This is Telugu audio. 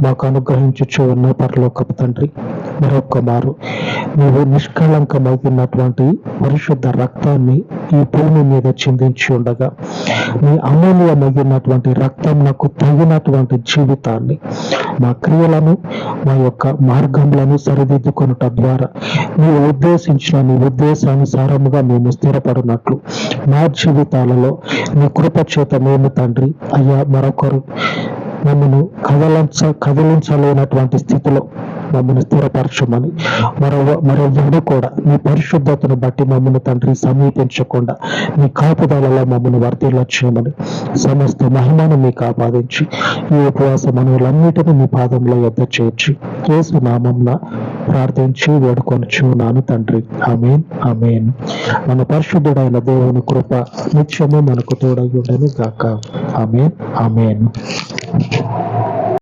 మాకు అనుగ్రహించుచు ఉన్న పరలోకపు తండ్రి, మరొక్క మారు నీవు నిష్కళంకమైనటువంటి పరిశుద్ధ రక్తాన్ని ఈ భూమి మీద చిందించి ఉండగా, నీ అమూల్యమైనటువంటి రక్తం నాకు తగినటువంటి జీవితాన్ని, మా క్రియలను, మా యొక్క మార్గములను సరిదిద్దుకొనుట ద్వారా నీవు ఉద్దేశించిన నీ ఉద్దేశానుసారముగా మేము స్థిరపడినట్లు మా జీవితాలలో నీ కృప చేత మేము తండ్రి అయ్యా మరొకరు మమ్మను కదిలించలేనటువంటి స్థితిలో మమ్మల్ని స్థిరపరచమని, మరెవడు కూడా నీ పరిశుద్ధతను బట్టి మమ్మల్ని తండ్రి సమీపించకుండా నీ కాపుదలలో మమ్మల్ని వర్ధిల్ల చేయమని, సమస్త మహిమను మీకు ఆపాదించి ఈ ఉపవాస మనవులన్నిటినీ మీ పాదంలో యొద్ద చేర్చి యేసు నామమున ప్రార్థించి వేడుకొనుచున్నాను తండ్రి. ఆమేన్, ఆమేన్. మన పరిశుద్ధుడైన దేవుని కృప నిత్యము మనకు తోడై ఉండెను గాక. ఆమేన్, ఆమేన్.